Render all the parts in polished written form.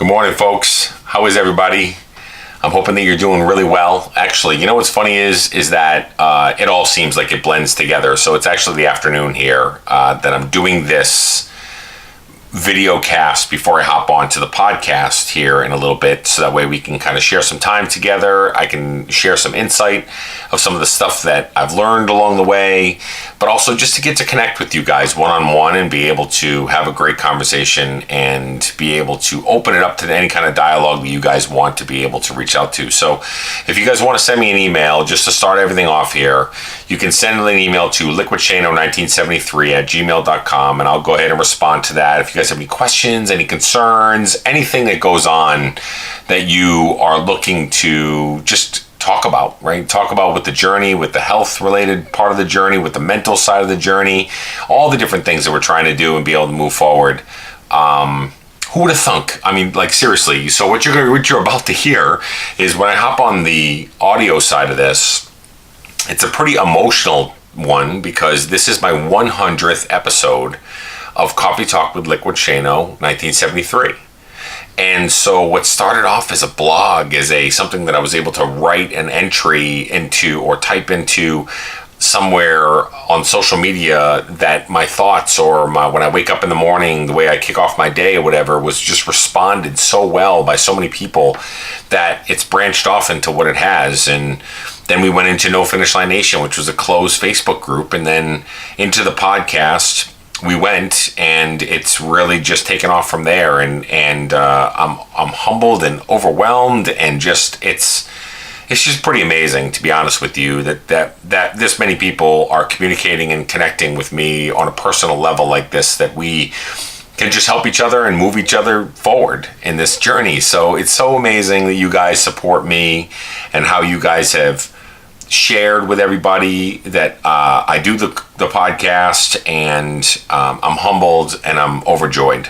Good morning, folks. How is everybody? I'm hoping that you're doing really well. Actually, you know what's funny is that it all seems like it blends together. So it's actually the afternoon here that I'm doing this video cast before I hop on to the podcast here in a little bit, so that way we can kind of share some time together. I can share some insight of some of the stuff that I've learned along the way, but also just to get to connect with you guys one-on-one and be able to have a great conversation and be able to open it up to any kind of dialogue that you guys want to be able to reach out to. So if you guys want to send me an email, just to start everything off here, you can send an email to liquidshano1973@gmail.com, and I'll go ahead and respond to that. If you guys have any questions, any concerns, anything that goes on that you are looking to just talk about, right? Talk about with the journey, with the health related part of the journey, with the mental side of the journey, all the different things that we're trying to do and be able to move forward. Who would have thunk? I mean, like, seriously. So what you're about to hear is, when I hop on the audio side of this, it's a pretty emotional one, because this is my 100th episode of Coffee Talk with Liquidshano 1973. And so what started off as a blog, as something that I was able to write an entry into or type into somewhere on social media, that my thoughts or when I wake up in the morning, the way I kick off my day or whatever, was just responded so well by so many people that it's branched off into what it has. And then we went into No Finish Line Nation, which was a closed Facebook group, and then into the podcast we went, and it's really just taken off from there. And I'm humbled and overwhelmed, and just it's just pretty amazing, to be honest with you, that this many people are communicating and connecting with me on a personal level like this, that we can just help each other and move each other forward in this journey. So it's so amazing that you guys support me, and how you guys have shared with everybody that I do the podcast, and I'm humbled and I'm overjoyed.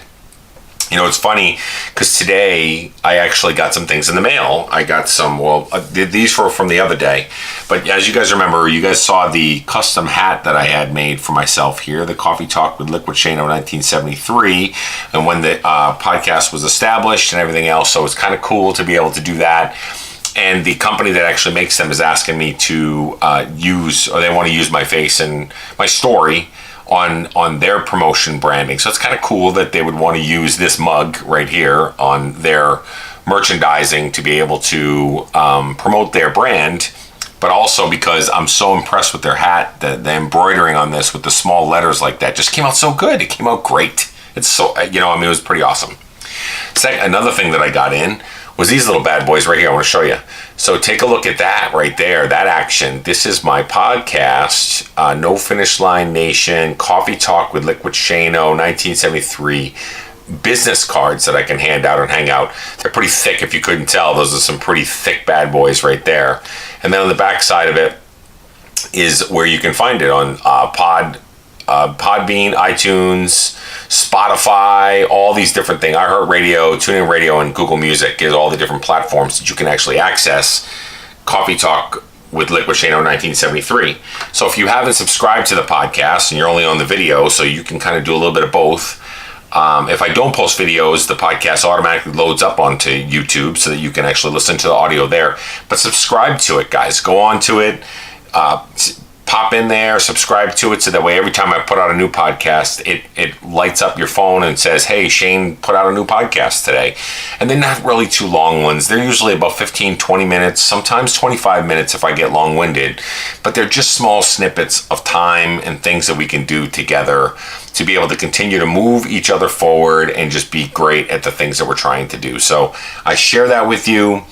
You know, it's funny, because today I actually got some things in the mail. I got some, these were from the other day, but as you guys remember, you guys saw the custom hat that I had made for myself here, the Coffee Talk with Liquidshano 1973, and when the podcast was established and everything else. So it's kind of cool to be able to do that. And the company that actually makes them is asking me to use, or they want to use my face and my story on their promotion branding. So it's kind of cool that they would want to use this mug right here on their merchandising to be able to promote their brand. But also because I'm so impressed with their hat, that the embroidering on this with the small letters like that just came out so good. It came out great. It's so, it was pretty awesome. Another thing that I got in was these little bad boys right here. I want to show you. So take a look at that right there, that action. This is my podcast, No Finish Line Nation, Coffee Talk with Liquidshano 1973 business cards that I can hand out and hang out. They're pretty thick, if you couldn't tell. Those are some pretty thick bad boys right there. And then on the back side of it is where you can find it on Podbean, iTunes, Spotify, all these different things. iHeartRadio, TuneIn Radio, and Google Music is all the different platforms that you can actually access Coffee Talk with Liquidshano 1973. So if you haven't subscribed to the podcast, and you're only on the video, so you can kind of do a little bit of both. If I don't post videos, the podcast automatically loads up onto YouTube, so that you can actually listen to the audio there. But subscribe to it, guys. Go on to it. Pop in there, subscribe to it, so that way every time I put out a new podcast, it lights up your phone and says, hey, Shane put out a new podcast today. And they're not really too long ones. They're usually about 15, 20 minutes, sometimes 25 minutes if I get long-winded. But they're just small snippets of time and things that we can do together to be able to continue to move each other forward and just be great at the things that we're trying to do. So I share that with you.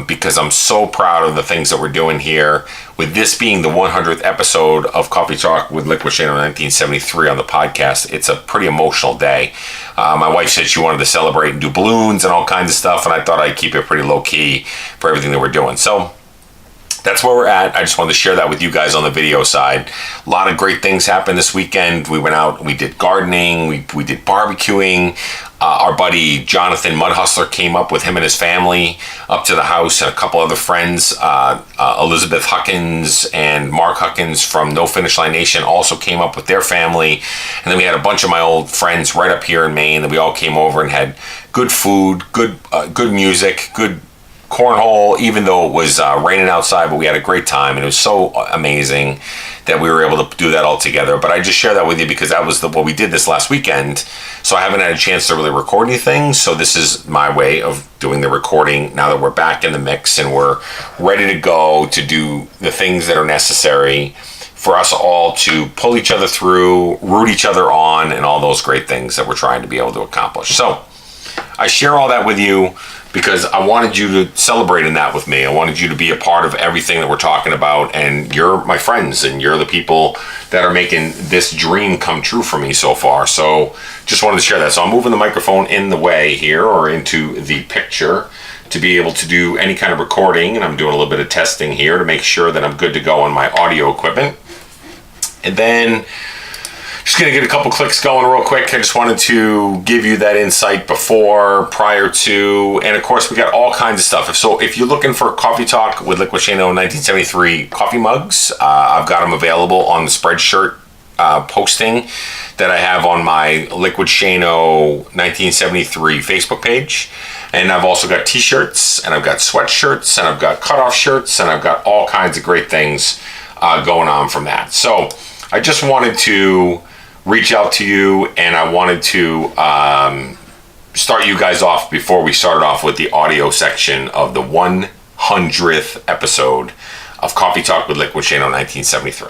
Because I'm so proud of the things that we're doing here. With this being the 100th episode of Coffee Talk with Liquidshano 1973 on the podcast, it's a pretty emotional day. My wife said she wanted to celebrate and do balloons and all kinds of stuff, and I thought I'd keep it pretty low-key for everything that we're doing. So that's where we're at. I just wanted to share that with you guys on the video side. A lot of great things happened this weekend. We went out, we did gardening, we did barbecuing. Our buddy Jonathan Mud Hustler came up with him and his family up to the house, and a couple other friends. Elizabeth Huckins and Mark Huckins from No Finish Line Nation also came up with their family. And then we had a bunch of my old friends right up here in Maine, and we all came over and had good food, good music, good cornhole, even though it was raining outside, but we had a great time, and it was so amazing that we were able to do that all together. But I just share that with you because that was what we did this last weekend, so I haven't had a chance to really record anything, so this is my way of doing the recording now that we're back in the mix and we're ready to go to do the things that are necessary for us all to pull each other through, root each other on, and all those great things that we're trying to be able to accomplish. So I share all that with you because I wanted you to celebrate in that with me. I wanted you to be a part of everything that we're talking about, and you're my friends, and you're the people that are making this dream come true for me so far. So just wanted to share that. So I'm moving the microphone in the way here, or into the picture, to be able to do any kind of recording, and I'm doing a little bit of testing here to make sure that I'm good to go on my audio equipment. And then just going to get a couple clicks going real quick. I just wanted to give you that insight prior to, and of course we got all kinds of stuff. If you're looking for Coffee Talk with Liquidshano 1973 coffee mugs, I've got them available on the Spreadshirt posting that I have on my Liquidshano 1973 Facebook page. And I've also got t-shirts, and I've got sweatshirts, and I've got cutoff shirts, and I've got all kinds of great things going on from that. So I just wanted to reach out to you, and I wanted to start you guys off before we started off with the audio section of the 100th episode of Coffee Talk with Liquidshano 1973.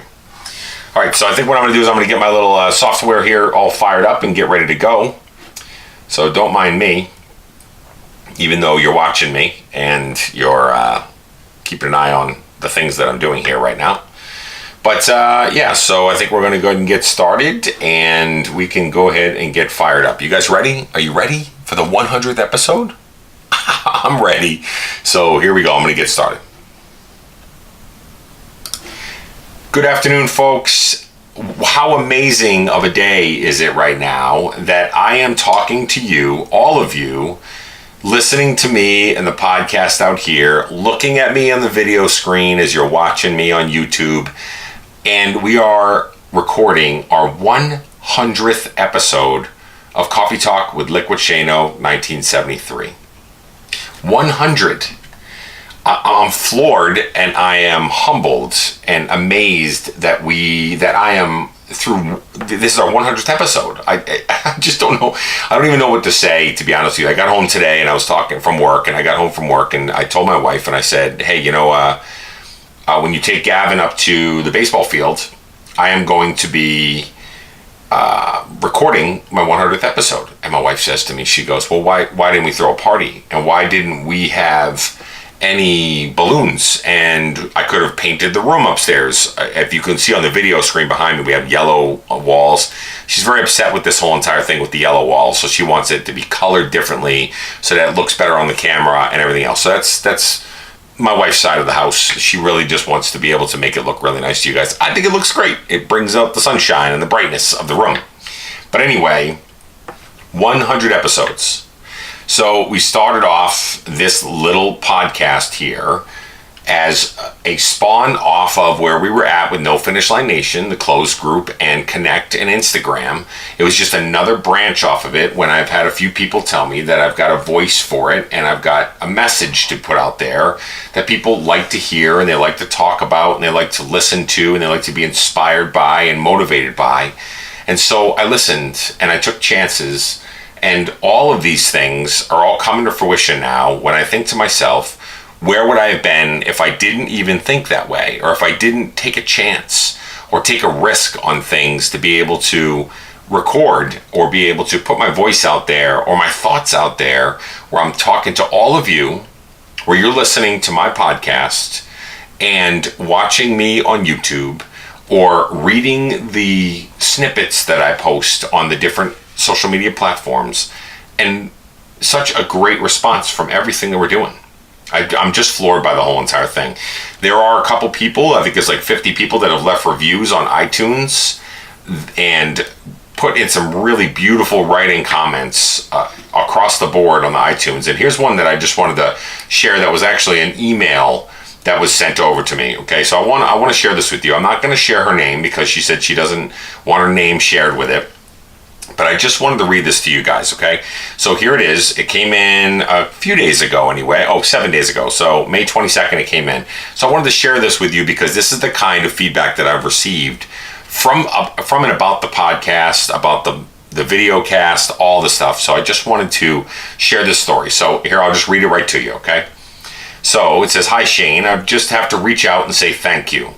All right, so I think what I'm going to do is I'm going to get my little software here all fired up and get ready to go. So don't mind me, even though you're watching me and you're keeping an eye on the things that I'm doing here right now. But yeah, so I think we're going to go ahead and get started, and we can go ahead and get fired up. You guys ready? Are you ready for the 100th episode? I'm ready. So here we go. I'm going to get started. Good afternoon, folks. How amazing of a day is it right now that I am talking to you, all of you, listening to me and the podcast out here, looking at me on the video screen as you're watching me on YouTube. And we are recording our 100th episode of Coffee Talk with Liquidshano 1973. 100. I'm floored, and I am humbled and amazed that I am through. This is our 100th episode. I just don't know. I don't even know what to say, to be honest with you. I got home today and I was talking from work, and I got home from work and I told my wife, and I said, hey, when you take Gavin up to the baseball field, I am going to be recording my 100th episode. And my wife says to me, she goes, well, why didn't we throw a party? And why didn't we have any balloons? And I could have painted the room upstairs. If you can see on the video screen behind me, we have yellow walls. She's very upset with this whole entire thing with the yellow walls, so she wants it to be colored differently so that it looks better on the camera and everything else. So that's my wife's side of the house. She really just wants to be able to make it look really nice to you guys. I think it looks great. It brings out the sunshine and the brightness of the room. But anyway, 100 episodes. So we started off this little podcast here as a spawn off of where we were at with No Finish Line Nation, the closed group, and Connect and Instagram. It was just another branch off of it when I've had a few people tell me that I've got a voice for it and I've got a message to put out there that people like to hear and they like to talk about and they like to listen to and they like to be inspired by and motivated by. And so I listened and I took chances, and all of these things are all coming to fruition now when I think to myself, where would I have been if I didn't even think that way, or if I didn't take a chance or take a risk on things to be able to record or be able to put my voice out there or my thoughts out there, where I'm talking to all of you, where you're listening to my podcast and watching me on YouTube or reading the snippets that I post on the different social media platforms, and such a great response from everything that we're doing. I'm just floored by the whole entire thing. There are a couple people, I think there's like 50 people that have left reviews on iTunes and put in some really beautiful writing comments across the board on the iTunes. And here's one that I just wanted to share that was actually an email that was sent over to me. Okay, so I want to share this with you. I'm not going to share her name because she said she doesn't want her name shared with it. But I just wanted to read this to you guys, okay? So here it is. It came in a few days ago anyway. 7 days ago. So May 22nd it came in. So I wanted to share this with you because this is the kind of feedback that I've received from and about the podcast, about the VideoCast, all the stuff. So I just wanted to share this story. So here, I'll just read it right to you, okay? So it says, "Hi Shane, I just have to reach out and say thank you.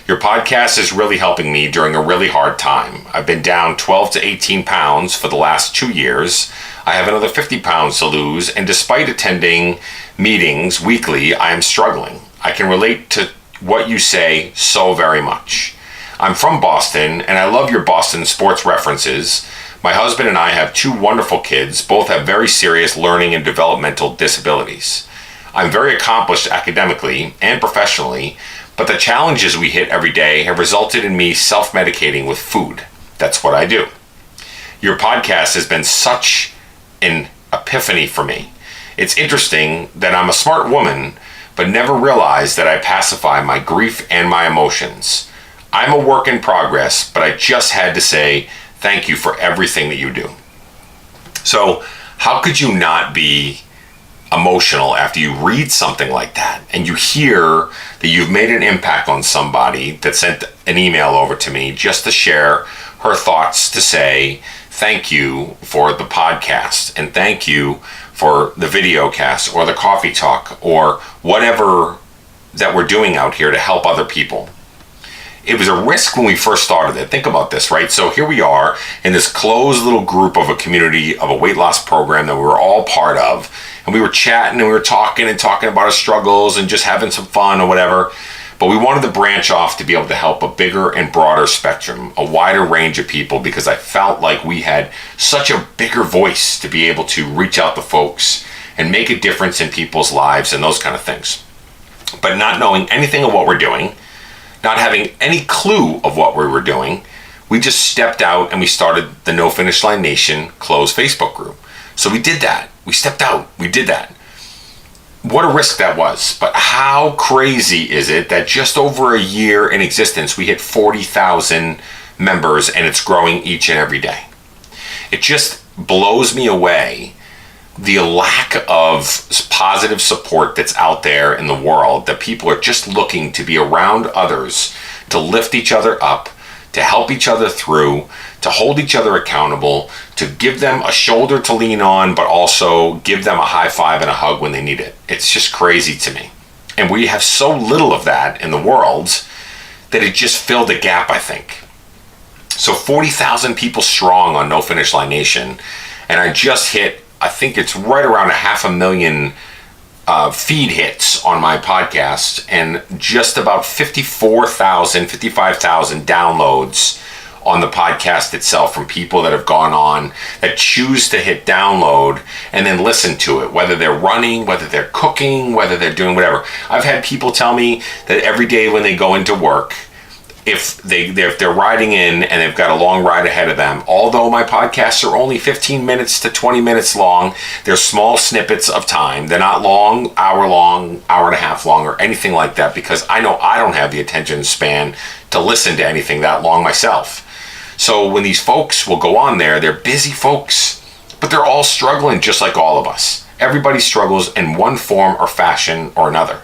Your podcast is really helping me during a really hard time. I've been down 12 to 18 pounds for the last 2 years. I have another 50 pounds to lose, and despite attending meetings weekly, I am struggling. I can relate to what you say so very much. I'm from Boston, and I love your Boston sports references. My husband and I have 2 wonderful kids. Both have very serious learning and developmental disabilities. I'm very accomplished academically and professionally, but the challenges we hit every day have resulted in me self-medicating with food. That's what I do. Your podcast has been such an epiphany for me. It's interesting that I'm a smart woman, but never realized that I pacify my grief and my emotions. I'm a work in progress, but I just had to say thank you for everything that you do." So how could you not be emotional after you read something like that and you hear that you've made an impact on somebody that sent an email over to me just to share her thoughts, to say thank you for the podcast and thank you for the VideoCast or the coffee talk or whatever that we're doing out here to help other people. It was a risk when we first started it. Think about this, right? So here we are in this closed little group of a community of a weight loss program that we were all part of. And we were chatting and we were talking about our struggles and just having some fun or whatever. But we wanted to branch off to be able to help a bigger and broader spectrum, a wider range of people, because I felt like we had such a bigger voice to be able to reach out to folks and make a difference in people's lives and those kind of things. But not knowing anything of what we're doing, not having any clue of what we were doing, we just stepped out and we started the No Finish Line Nation closed Facebook group. So we did that. We stepped out. We did that. What a risk that was. But how crazy is it that just over a year in existence, we hit 40,000 members and it's growing each and every day. It just blows me away, the lack of positive support that's out there in the world, that people are just looking to be around others, to lift each other up, to help each other through, to hold each other accountable, to give them a shoulder to lean on, but also give them a high five and a hug when they need it. It's just crazy to me. And we have so little of that in the world that it just filled a gap, I think. So 40,000 people strong on No Finish Line Nation, and I just hit, I think it's right around 500,000 feed hits on my podcast, and just about 55,000 downloads on the podcast itself from people that have gone on, that choose to hit download and then listen to it, whether they're running, whether they're cooking, whether they're doing whatever. I've had people tell me that every day when they go into work, if they're riding in and they've got a long ride ahead of them, although my podcasts are only 15 minutes to 20 minutes long, they're small snippets of time. They're not long, hour and a half long, or anything like that, because I know I don't have the attention span to listen to anything that long myself. So when these folks will go on there, they're busy folks, but they're all struggling just like all of us. Everybody struggles in one form or fashion or another.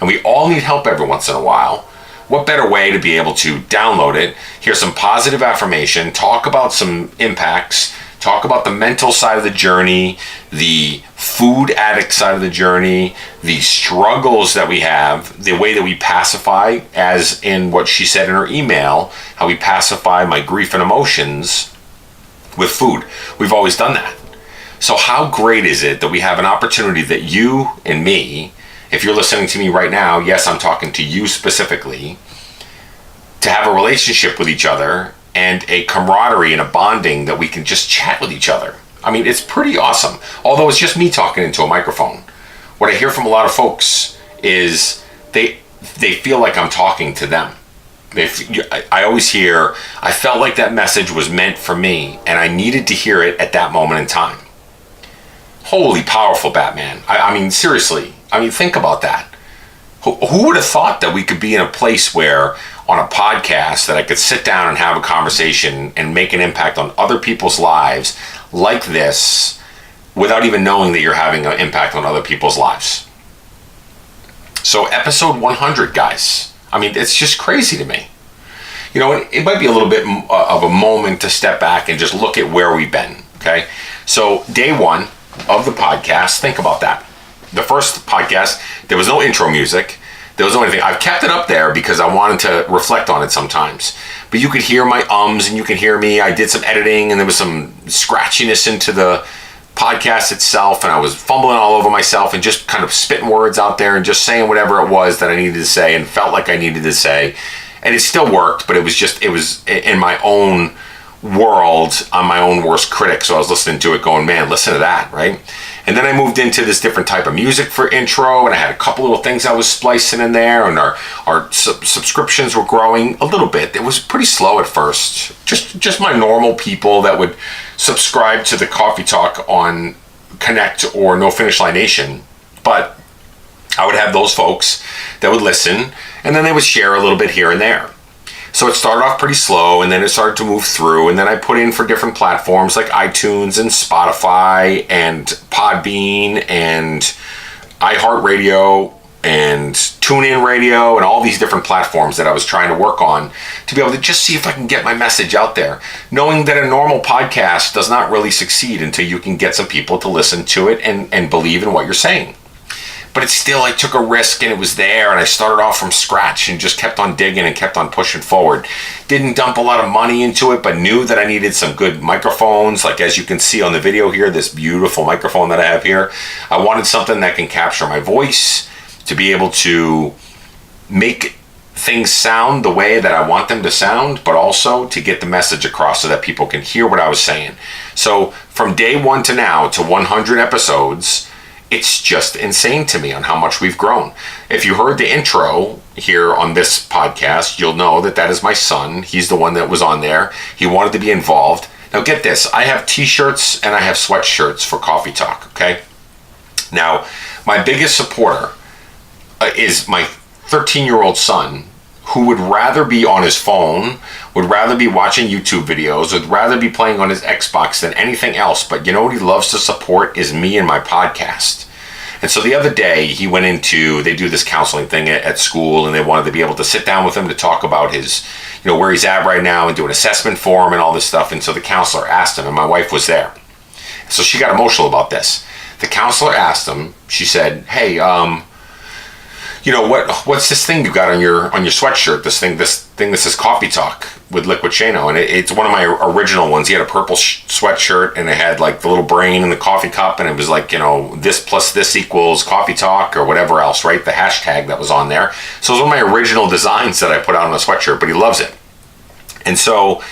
And we all need help every once in a while. What better way to be able to download it, hear some positive affirmation, talk about some impacts, talk about the mental side of the journey, the food addict side of the journey, the struggles that we have, the way that we pacify, as in what she said in her email, how we pacify my grief and emotions with food. We've always done that. So how great is it that we have an opportunity that you and me, if you're listening to me right now, yes, I'm talking to you specifically, to have a relationship with each other and a camaraderie and a bonding that we can just chat with each other. I mean, it's pretty awesome. Although it's just me talking into a microphone. What I hear from a lot of folks is they feel like I'm talking to them. I always hear, I felt like that message was meant for me and I needed to hear it at that moment in time. Holy powerful, Batman. I mean, seriously. I mean, think about that. Who would have thought that we could be in a place where on a podcast that I could sit down and have a conversation and make an impact on other people's lives like this without even knowing that you're having an impact on other people's lives. So episode 100, guys. I mean, it's just crazy to me. You know, it might be a little bit of a moment to step back and just look at where we've been, okay? So day one of the podcast, think about that. The first podcast, there was no intro music. There was no anything. I've kept it up there because I wanted to reflect on it sometimes. But you could hear my ums and you could hear me. I did some editing and there was some scratchiness into the podcast itself, and I was fumbling all over myself and just kind of spitting words out there and just saying whatever it was that I needed to say and felt like I needed to say. And it still worked, but it was in my own world. I'm my own worst critic. So I was listening to it going, man, listen to that, right? And then I moved into this different type of music for intro, and I had a couple little things I was splicing in there, and our subscriptions were growing a little bit. It was pretty slow at first. Just my normal people that would subscribe to the Coffee Talk on Connect or No Finish Line Nation. But I would have those folks that would listen, and then they would share a little bit here and there. So it started off pretty slow, and then it started to move through, and then I put in for different platforms like iTunes and Spotify and Podbean and iHeartRadio and TuneIn Radio and all these different platforms that I was trying to work on to be able to just see if I can get my message out there, knowing that a normal podcast does not really succeed until you can get some people to listen to it and believe in what you're saying. But it's still, I took a risk and it was there, and I started off from scratch and just kept on digging and kept on pushing forward. Didn't dump a lot of money into it, but knew that I needed some good microphones. Like as you can see on the video here, this beautiful microphone that I have here. I wanted something that can capture my voice to be able to make things sound the way that I want them to sound, but also to get the message across so that people can hear what I was saying. So from day one to now to 100 episodes, it's just insane to me on how much we've grown. If you heard the intro here on this podcast, you'll know that that is my son. He's the one that was on there. He wanted to be involved. Now get this, I have t-shirts and I have sweatshirts for Coffee Talk, okay? Now, my biggest supporter is my 13-year-old son, who would rather be on his phone, would rather be watching YouTube videos, would rather be playing on his Xbox than anything else. But you know what he loves to support is me and my podcast. And so the other day he went into, they do this counseling thing at school, and they wanted to be able to sit down with him to talk about his, where he's at right now and do an assessment for him and all this stuff. And so the counselor asked him, and my wife was there. So she got emotional about this. The counselor asked him, she said, hey, what's this thing you got on your sweatshirt? This thing that says Coffee Talk with Liquidshano, and it's one of my original ones. He had a purple sweatshirt, and it had like the little brain and the coffee cup, and it was like this plus this equals Coffee Talk or whatever else, right? The hashtag that was on there. So it was one of my original designs that I put out on a sweatshirt, but he loves it. And so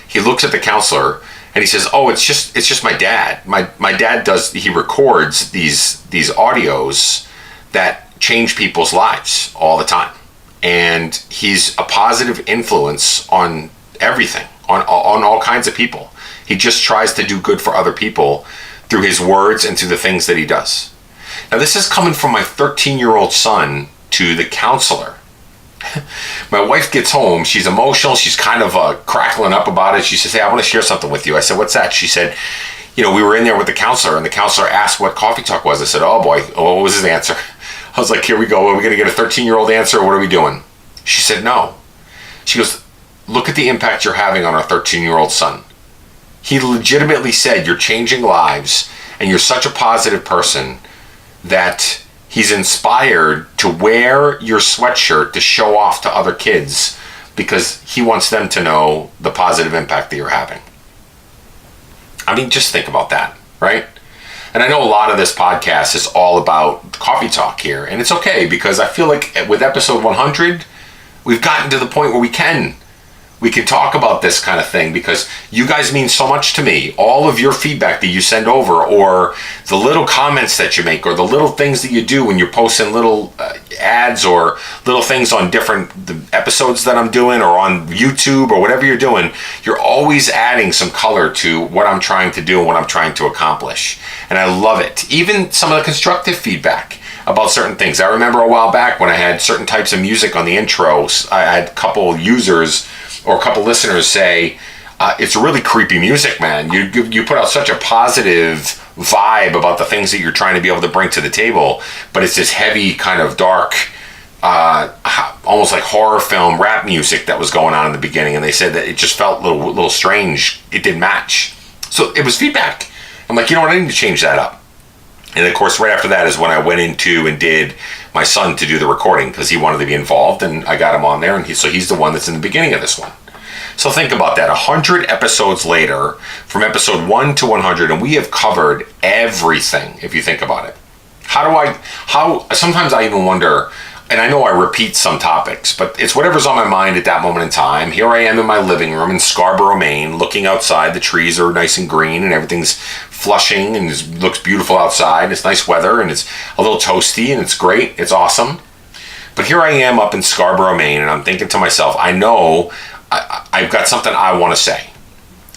he looks at the counselor and he says, "Oh, it's just my dad. My dad he records these audios that change people's lives all the time, and he's a positive influence on everything, on all kinds of people. He just tries to do good for other people through his words and through the things that he does." Now this is coming from my 13-year-old son to the counselor. My wife gets home, she's emotional, she's kind of crackling up about it. She says, "Hey, I want to share something with you." I said, "What's that?" She said, we were in there with the counselor, and the counselor asked what Coffee Talk was. I said, "Oh boy, what was his answer?" I was like, "Here we go. Are we going to get a 13-year-old answer, or what are we doing?" She said, "No." She goes, "Look at the impact you're having on our 13-year-old son." He legitimately said, "You're changing lives, and you're such a positive person that he's inspired to wear your sweatshirt to show off to other kids because he wants them to know the positive impact that you're having." I mean, just think about that, right? And I know a lot of this podcast is all about Coffee Talk here, and it's okay because I feel like with episode 100, we've gotten to the point where we can we can talk about this kind of thing, because you guys mean so much to me. All of your feedback that you send over, or the little comments that you make, or the little things that you do when you're posting little ads or little things on the episodes that I'm doing, or on YouTube, or whatever you're doing, you're always adding some color to what I'm trying to do and what I'm trying to accomplish. And I love it. Even some of the constructive feedback about certain things. I remember a while back when I had certain types of music on the intros, I had a couple users or a couple listeners say, it's really creepy music, man. You put out such a positive vibe about the things that you're trying to be able to bring to the table, but it's this heavy, kind of dark, almost like horror film rap music that was going on in the beginning, and they said that it just felt a little strange. It didn't match. So it was feedback. I'm like, you know what, I need to change that up. And of course, right after that is when I went into and did my son to do the recording, because he wanted to be involved, and I got him on there, and he's the one that's in the beginning of this one. So think about that. 100 episodes later, from episode 1 to 100, and we have covered everything, if you think about it. Sometimes I even wonder, and I know I repeat some topics, but it's whatever's on my mind at that moment in time. Here I am in my living room in Scarborough, Maine, looking outside. The trees are nice and green, and everything's flushing, and it looks beautiful outside. It's nice weather, and it's a little toasty, and it's great. It's awesome. But here I am up in Scarborough, Maine, and I'm thinking to myself, I know I've got something I want to say.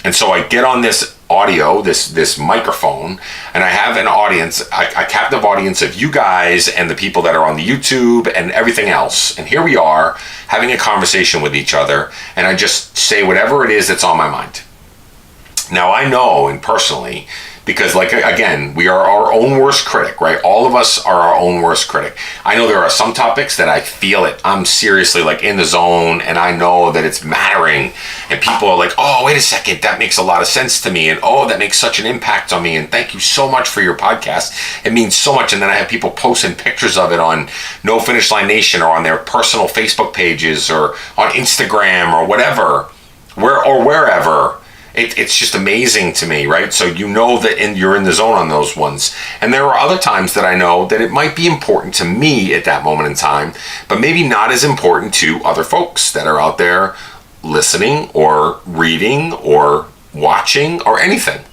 And so I get on this audio, this microphone, and I have an audience, a captive audience of you guys and the people that are on the YouTube and everything else. And here we are having a conversation with each other, and I just say whatever it is that's on my mind. Now I know, and personally, because like, again, we are our own worst critic, right? All of us are our own worst critic. I know there are some topics that I feel it. I'm seriously like in the zone, and I know that it's mattering, and people are like, oh, wait a second, that makes a lot of sense to me, and oh, that makes such an impact on me, and thank you so much for your podcast. It means so much. And then I have people posting pictures of it on No Finish Line Nation, or on their personal Facebook pages, or on Instagram, or whatever, wherever. It's just amazing to me, right? So you know that you're in the zone on those ones. And there are other times that I know that it might be important to me at that moment in time, but maybe not as important to other folks that are out there listening or reading or watching or anything.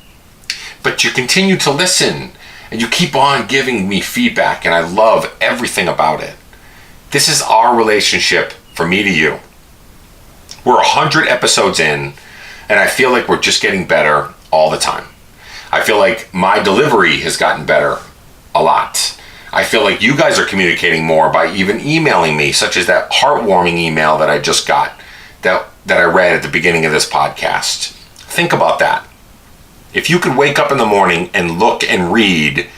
But you continue to listen, and you keep on giving me feedback, and I love everything about it. This is our relationship from me to you. We're 100 episodes in, and I feel like we're just getting better all the time. I feel like my delivery has gotten better a lot. I feel like you guys are communicating more by even emailing me, such as that heartwarming email that I just got, that I read at the beginning of this podcast. Think about that. If you could wake up in the morning and look and read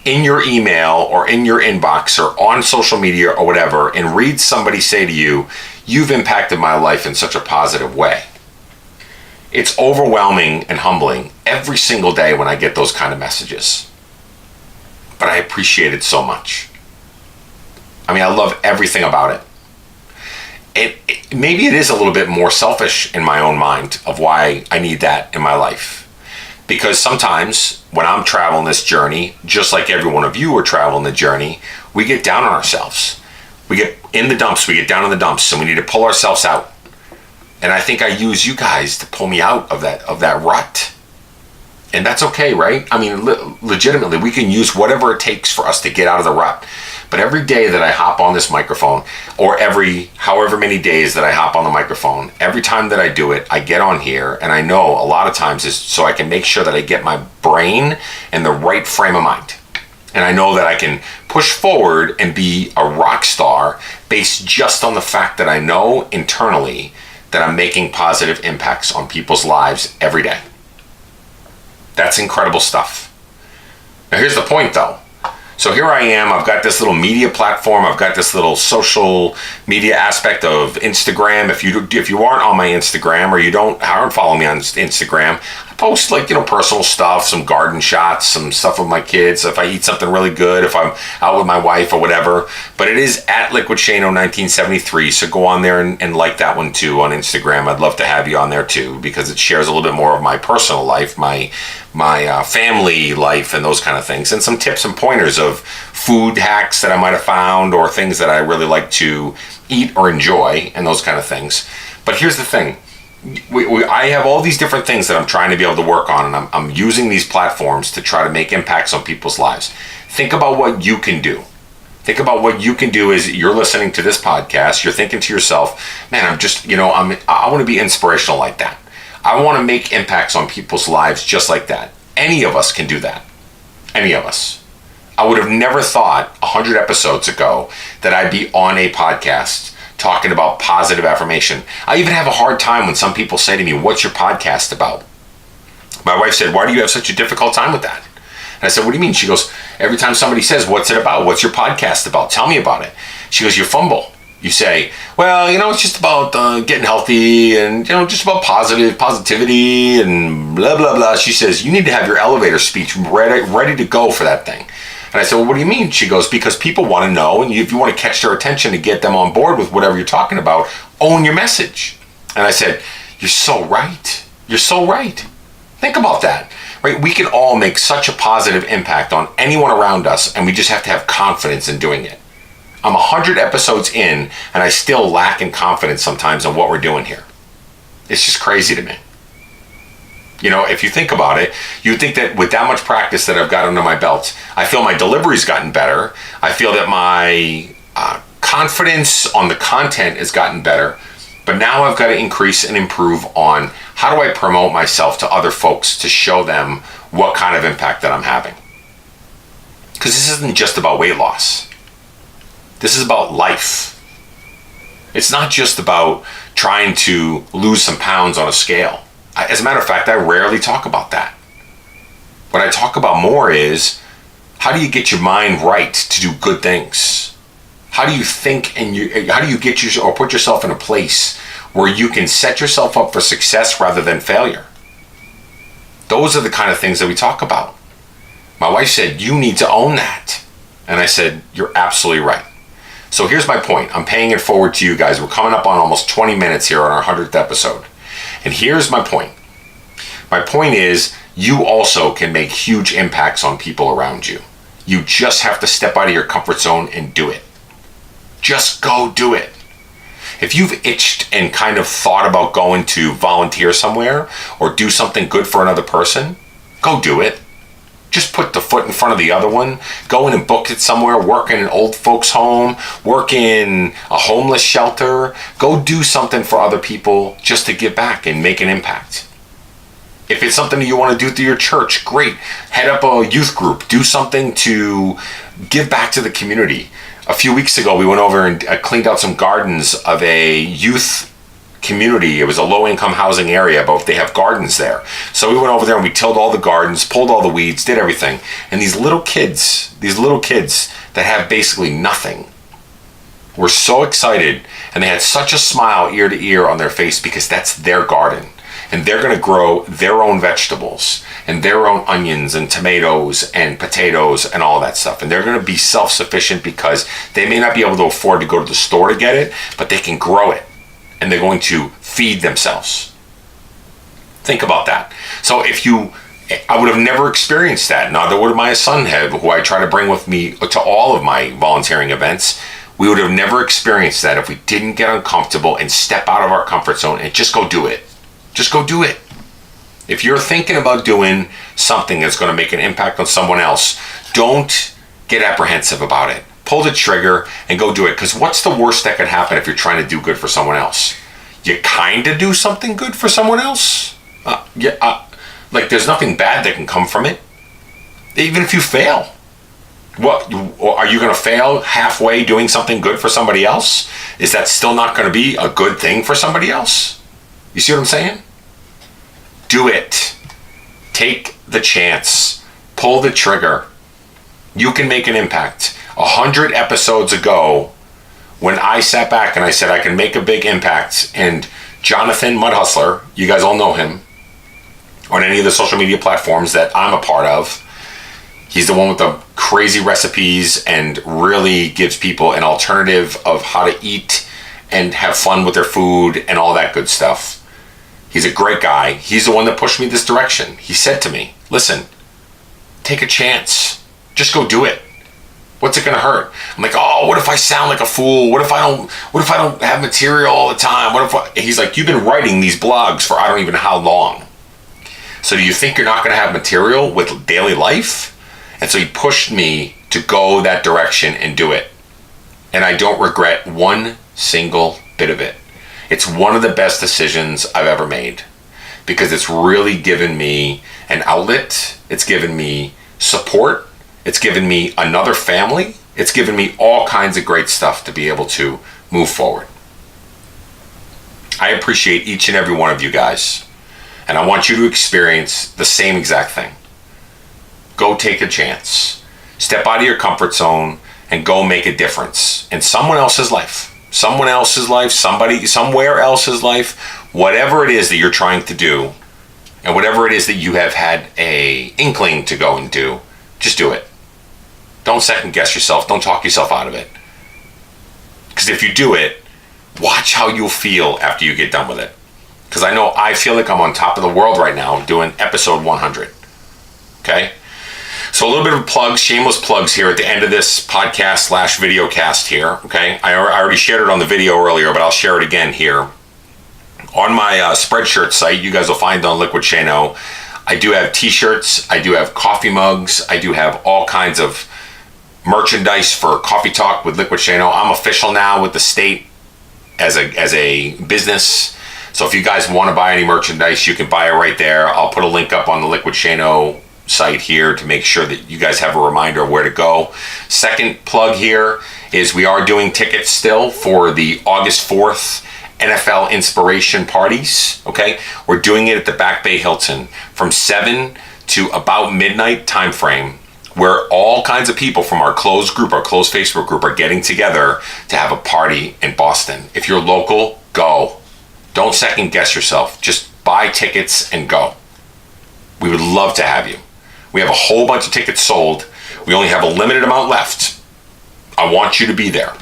in your email or in your inbox or on social media or whatever, and read somebody say to you, you've impacted my life in such a positive way. It's overwhelming and humbling every single day when I get those kind of messages. But I appreciate it so much. I mean, I love everything about it. Maybe it is a little bit more selfish in my own mind of why I need that in my life. Because sometimes when I'm traveling this journey, just like every one of you are traveling the journey, we get down on ourselves. We get in the dumps, we get down in the dumps, and we need to pull ourselves out. And I think I use you guys to pull me out of that rut. And that's okay, right? I mean, legitimately, we can use whatever it takes for us to get out of the rut. But every day that I hop on this microphone, or however many days that I hop on the microphone, every time that I do it, I get on here, and I know a lot of times is so I can make sure that I get my brain in the right frame of mind. And I know that I can push forward and be a rock star based just on the fact that I know internally that I'm making positive impacts on people's lives every day. That's incredible stuff. Now here's the point though. So here I am, I've got this little media platform, I've got this little social media aspect of Instagram. If you aren't on my Instagram, or you aren't following me on Instagram, I post personal stuff, some garden shots, some stuff with my kids, if I eat something really good, if I'm out with my wife or whatever. But it is at Liquidshano 1973, so go on there and like that one too on Instagram. I'd love to have you on there too, because it shares a little bit more of my personal life, my family life, and those kind of things, and some tips and pointers of food hacks that I might have found, or things that I really like to eat or enjoy, and those kind of things. But here's the thing. I have all these different things that I'm trying to be able to work on, and I'm using these platforms to try to make impacts on people's lives. Think about what you can do. Think about what you can do as you're listening to this podcast. You're thinking to yourself, man, I want to be inspirational like that. I want to make impacts on people's lives just like that. Any of us can do that. Any of us. I would have never thought 100 episodes ago that I'd be on a podcast talking about positive affirmation. I even have a hard time when some people say to me, what's your podcast about? My wife said, why do you have such a difficult time with that? And I said, what do you mean? She goes, every time somebody says, what's it about? What's your podcast about? Tell me about it. She goes, you fumble. You say, well, it's just about getting healthy and, just about positivity and blah, blah, blah. She says, you need to have your elevator speech ready to go for that thing. And I said, well, what do you mean? She goes, because people want to know, and if you want to catch their attention to get them on board with whatever you're talking about, own your message. And I said, you're so right. You're so right. Think about that, right? We can all make such a positive impact on anyone around us, and we just have to have confidence in doing it. I'm 100 episodes in, and I still lack in confidence sometimes in what we're doing here. It's just crazy to me. If you think about it, you'd think that with that much practice that I've got under my belt, I feel my delivery's gotten better. I feel that my confidence on the content has gotten better. But now I've got to increase and improve on how do I promote myself to other folks to show them what kind of impact that I'm having. Because this isn't just about weight loss. This is about life. It's not just about trying to lose some pounds on a scale. As a matter of fact, I rarely talk about that. What I talk about more is how do you get your mind right to do good things? How do you think and how do you get or put yourself in a place where you can set yourself up for success rather than failure? Those are the kind of things that we talk about. My wife said, you need to own that. And I said, you're absolutely right. So here's my point. I'm paying it forward to you guys. We're coming up on almost 20 minutes here on our 100th episode. And here's my point. My point is you also can make huge impacts on people around you. You just have to step out of your comfort zone and do it. Just go do it. If you've itched and kind of thought about going to volunteer somewhere or do something good for another person, go do it. Just put the foot in front of the other one. Go in and book it somewhere. Work in an old folks home. Work in a homeless shelter. Go do something for other people just to give back and make an impact. If it's something that you want to do through your church, great. Head up a youth group. Do something to give back to the community. A few weeks ago, we went over and cleaned out some gardens of a youth community. It was a low-income housing area, but they have gardens there. So we went over there and we tilled all the gardens, pulled all the weeds, did everything. And these little kids that have basically nothing were so excited, and they had such a smile ear to ear on their face because that's their garden. And they're going to grow their own vegetables and their own onions and tomatoes and potatoes and all that stuff. And they're going to be self-sufficient because they may not be able to afford to go to the store to get it, but they can grow it. And they're going to feed themselves. Think about that. So I would have never experienced that. Neither would my son have, who I try to bring with me to all of my volunteering events. We would have never experienced that if we didn't get uncomfortable and step out of our comfort zone and just go do it. Just go do it. If you're thinking about doing something that's going to make an impact on someone else, don't get apprehensive about it. Pull the trigger and go do it. Because what's the worst that could happen if you're trying to do good for someone else? You kind of do something good for someone else? Like there's nothing bad that can come from it. Even if you fail. Are you going to fail halfway doing something good for somebody else? Is that still not going to be a good thing for somebody else? You see what I'm saying? Do it. Take the chance. Pull the trigger. You can make an impact. 100 episodes ago, when I sat back and I said I can make a big impact, and Jonathan Mud Hustler, you guys all know him, on any of the social media platforms that I'm a part of, he's the one with the crazy recipes and really gives people an alternative of how to eat and have fun with their food and all that good stuff. He's a great guy. He's the one that pushed me this direction. He said to me, listen, take a chance. Just go do it. What's it going to hurt? I'm like, oh, what if I sound like a fool? What if I don't have material all the time? He's like, you've been writing these blogs for I don't even know how long. So do you think you're not going to have material with daily life? And so he pushed me to go that direction and do it. And I don't regret one single bit of it. It's one of the best decisions I've ever made because it's really given me an outlet. It's given me support. It's given me another family. It's given me all kinds of great stuff to be able to move forward. I appreciate each and every one of you guys. And I want you to experience the same exact thing. Go take a chance. Step out of your comfort zone and go make a difference in someone else's life. Someone else's life, somewhere else's life, whatever it is that you're trying to do, and whatever it is that you have had a inkling to go and do, just do it. Don't second guess yourself. Don't talk yourself out of it. Because if you do it, watch how you'll feel after you get done with it. Because I feel like I'm on top of the world right now doing episode 100. Okay? So a little bit of plugs, shameless plugs here at the end of this podcast / VideoCast here. Okay? I already shared it on the video earlier, but I'll share it again here. On my Spreadshirt site, you guys will find on Liquidshano, I do have t-shirts, I do have coffee mugs, I do have all kinds of merchandise for Coffee Talk with Liquidshano. I'm official now with the state as a business. So if you guys want to buy any merchandise, you can buy it right there. I'll put a link up on the Liquidshano site here to make sure that you guys have a reminder of where to go. Second plug here is we are doing tickets still for the August 4th NFL inspiration parties. Okay, we're doing it at the Back Bay Hilton from 7 to about midnight time frame, where all kinds of people from our closed group, our closed Facebook group, are getting together to have a party in Boston. If you're local, go. Don't second guess yourself. Just buy tickets and go. We would love to have you. We have a whole bunch of tickets sold. We only have a limited amount left. I want you to be there.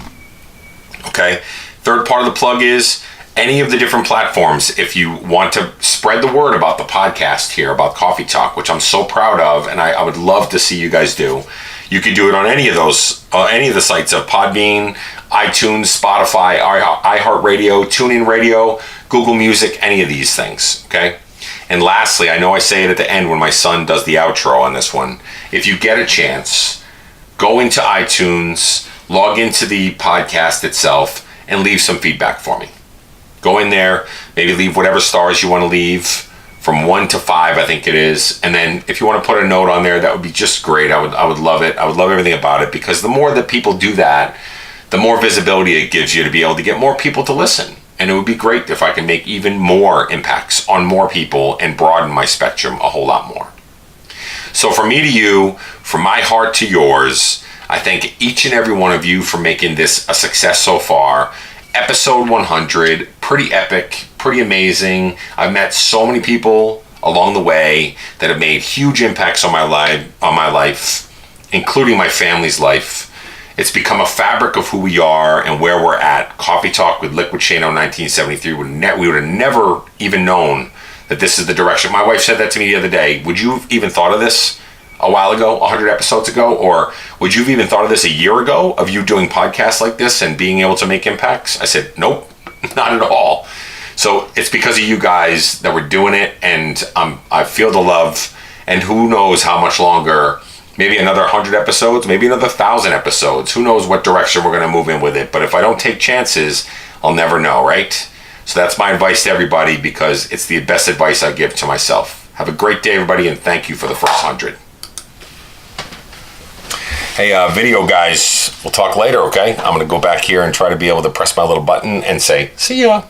Okay? Third part of the plug is any of the different platforms. If you want to spread the word about the podcast here, about Coffee Talk, which I'm so proud of, and I would love to see you guys do, you can do it on any of those, any of the sites of Podbean, iTunes, Spotify, iHeartRadio, TuneIn Radio, Google Music, any of these things, okay? And lastly, I know I say it at the end when my son does the outro on this one. If you get a chance, go into iTunes, log into the podcast itself, and leave some feedback for me. Go in there, maybe leave whatever stars you want to leave, from 1 to 5, I think it is. And then if you want to put a note on there, that would be just great. I would love it. I would love everything about it, because the more that people do that, the more visibility it gives you to be able to get more people to listen. And it would be great if I can make even more impacts on more people and broaden my spectrum a whole lot more. So from me to you, from my heart to yours, I thank each and every one of you for making this a success so far. Episode 100, pretty epic, pretty amazing. I've met so many people along the way that have made huge impacts on my life, including my family's life. It's become a fabric of who we are and where we're at. Coffee Talk with Liquidshano 1973. We would have never even known that this is the direction. My wife said that to me the other day. Would you have even thought of this a while ago, 100 episodes ago? Or would you have even thought of this a year ago, of you doing podcasts like this and being able to make impacts? I said, nope, not at all. So it's because of you guys that we're doing it, and I feel the love, and who knows how much longer. Maybe another 100 episodes, maybe another 1,000 episodes. Who knows what direction we're going to move in with it. But if I don't take chances, I'll never know, right? So that's my advice to everybody, because it's the best advice I give to myself. Have a great day, everybody, and thank you for the first 100. Hey, video guys, we'll talk later, okay? I'm going to go back here and try to be able to press my little button and say, see ya.